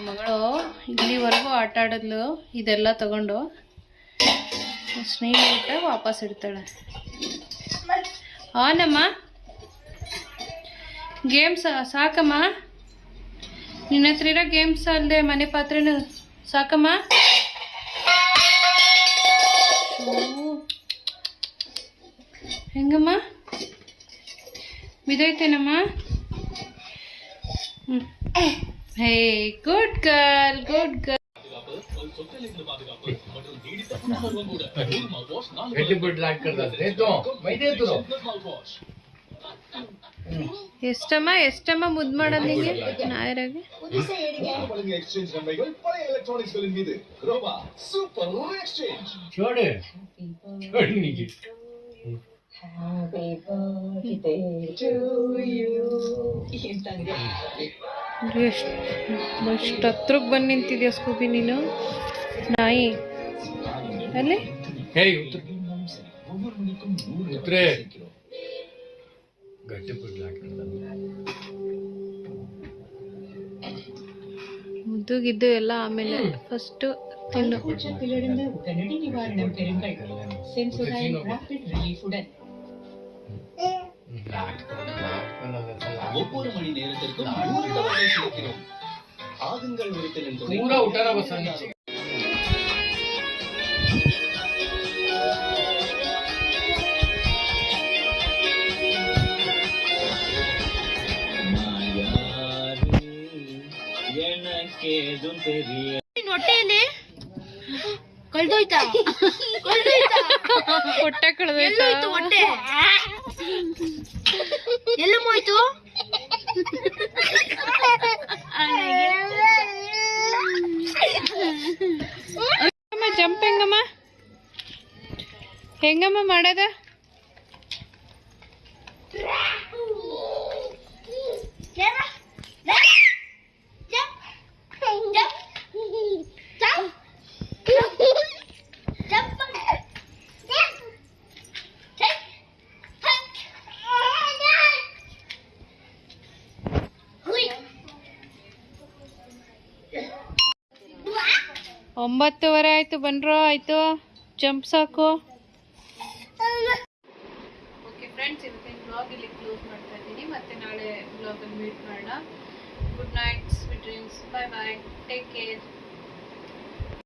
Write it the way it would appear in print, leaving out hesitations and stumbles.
ಮಗಳು ಇಲ್ಲಿವರೆಗೂ ಆಟ ಆಡಿದ್ಲು ಇದೆಲ್ಲ ತಗೊಂಡು ಸ್ನೇಹಿತ ವಾಪಸ್ ಇಡ್ತಾಳೆ. ಆನಮ್ಮ ಗೇಮ್ಸ್ ಸಾಕಮ್ಮ, ನಿನ್ನ ಹತ್ರ ಇರೋ ಗೇಮ್ಸ್ ಅಲ್ಲದೆ ಮನೆ ಪಾತ್ರೆನೂ ಸಾಕಮ್ಮ. ಹೆಂಗಮ್ಮ ಬಿದೋಯ್ತೇನಮ್ಮ? Hey good girl, good girl. ಎಷ್ಟಮ್ಮ ಮುದ್ದು ಮಾಡೋದು ನಿಂಗೆ ನಾಯರಾಗೆ? ಎಷ್ಟು ಹತ್ರಕ್ಕೆ ಬಂದು ನಿಂತಿದ್ಯಾ ಸ್ಕೂಬಿ ನೀನು ನಾಯಿ ಅಲ್ಲಿ? ಮುದ್ದುಗಿದ್ದು ಎಲ್ಲ ಆಮೇಲೆ ಫಸ್ಟ್ ತಿನ್ನು. ஒவ்வொரு மணி நேரத்திற்கும் 100 தடவை சிரிக்கிறோம். ஆகுங்கள் ஒருத்தரின் पूरा उठा रहा बस नीचे. எனக்கேதும் தெரிய ಹೊಟ್ಟೆಯಲ್ಲಿ ಕಳ್ದೋಯ್ತಾ? ಹೊಟ್ಟೆ ಕಳೆದೋಯ್ತಾ? ಹೊಟ್ಟೆ ಎಲ್ಲ ಹೋಯ್ತು? ಜಂಪ್ ಹೆಂಗಮ್ಮ ಹೆಂಗಮ್ಮ ಮಾಡೋದ? ಒಂಬತ್ತುವರೆ ಆಯ್ತು, ಬನ್ರೋ ಆಯ್ತು, ಜಂಪ್ ಸಾಕು. ಓಕೆ ಫ್ರೆಂಡ್ಸ್, ಇವತ್ತಿನ ಬ್ಲಾಗ್ ಇಲ್ಲಿ ಕ್ಲೋಸ್ ಮಾಡ್ತಾ ಇದ್ದೀನಿ. ಮತ್ತೆ ನಾಳೆ ಬ್ಲಾಗಲ್ಲಿ ಮೀಟ್ ಮಾಡೋಣ. ಗುಡ್ ನೈಟ್, ಸ್ವೀಟ್ ಡ್ರೀಮ್ಸ್, ಬಾಯ್ ಬಾಯ್, ಟೇಕ್ ಕೇರ್.